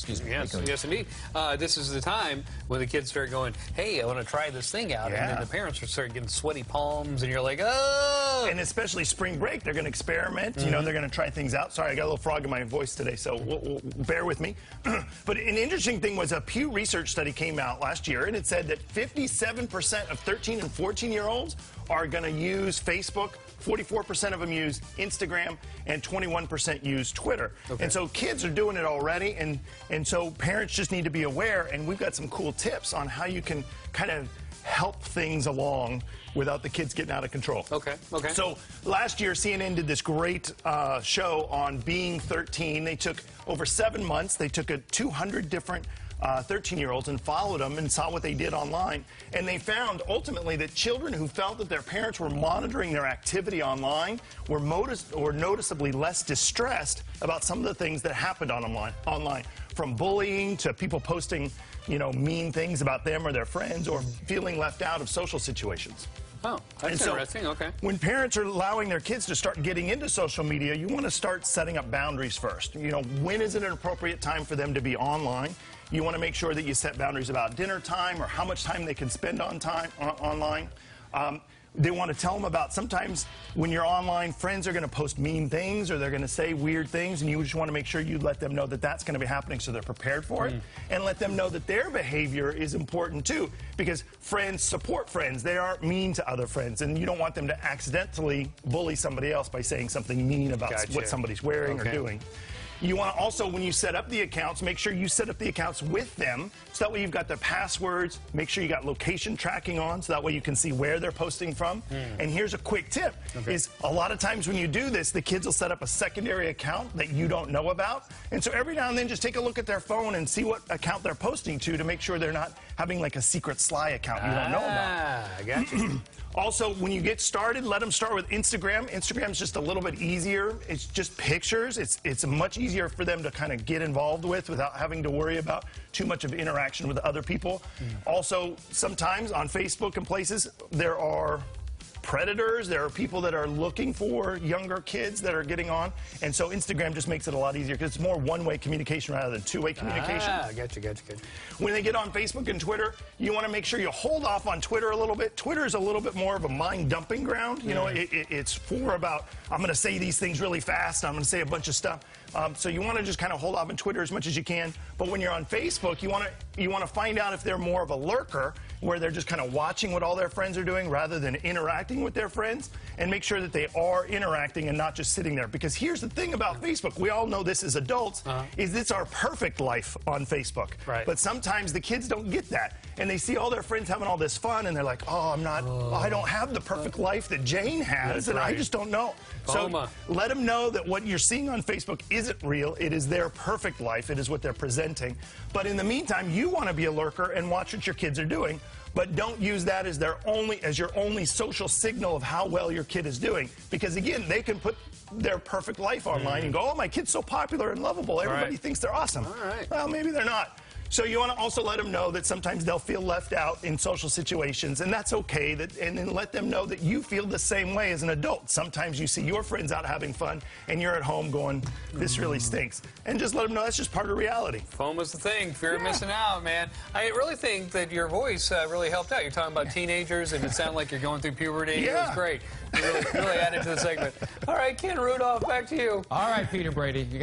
Excuse me. Yes, yes, indeed. This is the time when the kids start going, hey, I want to try this thing out. Yeah. And then the parents will start getting sweaty palms, and you're like, oh. And especially spring break, they're going to experiment. You know, they're going to try things out. Sorry, I got a little frog in my voice today, so bear with me. But an interesting thing was a Pew Research study came out last year, and it said that 57% of 13 and 14-year-olds are going to use Facebook, 44% of them use Instagram, and 21% use Twitter. Okay. And so kids are doing it already, and so parents just need to be aware, and we've got some cool tips on how you can kind of help things along without the kids getting out of control. Okay, okay. So last year, CNN did this great show on being 13. They took over 7 months. They took 200 different 13-year-olds and followed them and saw what they did online. And they found ultimately that children who felt that their parents were monitoring their activity online were noticeably less distressed about some of the things that happened online, from bullying to people posting, you know, mean things about them or their friends, or feeling left out of social situations. Oh, that's interesting. Okay. When parents are allowing their kids to start getting into social media, you want to start setting up boundaries first. You know, when is it an appropriate time for them to be online? You want to make sure that you set boundaries about dinner time or how much time they can spend online. They want to tell them about, sometimes when you're online, friends are going to post mean things or they're going to say weird things, and you just want to make sure you let them know that that's going to be happening so they're prepared for it, and let them know that their behavior is important too, because friends support friends. They aren't mean to other friends, and you don't want them to accidentally bully somebody else by saying something mean about what somebody's wearing or doing. You want to also, when you set up the accounts, make sure you set up the accounts with them, so that way you've got their passwords. Make sure you got location tracking on, so that way you can see where they're posting from. And here's a quick tip, is a lot of times when you do this, the kids will set up a secondary account that you don't know about. And so every now and then, just take a look at their phone and see what account they're posting to make sure they're not having like a secret sly account you don't know about. I got you. Also, when you get started, let them start with Instagram. Instagram's just a little bit easier. It's just pictures. It's much easier for them to kind of get involved with without having to worry about too much of interaction with other people. Also, sometimes on Facebook and places, there are predators. There are people that are looking for younger kids that are getting on. And so Instagram just makes it a lot easier because it's more one-way communication rather than two-way communication. Gotcha. When they get on Facebook and Twitter, you want to make sure you hold off on Twitter a little bit. Twitter is a little bit more of a mind-dumping ground. You know, it's for about, I'm going to say these things really fast, I'm going to say a bunch of stuff. So you want to just kind of hold off on Twitter as much as you can. But when you're on Facebook, you want to find out if they're more of a lurker, where they're just kind of watching what all their friends are doing rather than interacting with their friends, and make sure that they are interacting and not just sitting there. Because here's the thing about Facebook, we all know this as adults, is it's our perfect life on Facebook. Right. But sometimes the kids don't get that, and they see all their friends having all this fun, and they're like, oh, I don't have the perfect life that Jane has, and I just don't know. So let them know that what you're seeing on Facebook isn't real. It is their perfect life. It is what they're presenting. But in the meantime, you want to be a lurker and watch what your kids are doing. But don't use that as your only social signal of how well your kid is doing. Because again, they can put their perfect life online and go, oh, my kid's so popular and lovable. Everybody thinks they're awesome. Well, maybe they're not. So you want to also let them know that sometimes they'll feel left out in social situations, and that's okay. And then let them know that you feel the same way as an adult. Sometimes you see your friends out having fun, and you're at home going, this really stinks. And just let them know that's just part of reality. Phone was the thing. Fear of missing out, man. I really think that your voice really helped out. You're talking about teenagers, and it sounded like you're going through puberty. It was great. You really added to the segment. All right, Ken Rudolph, back to you. All right, Peter Brady.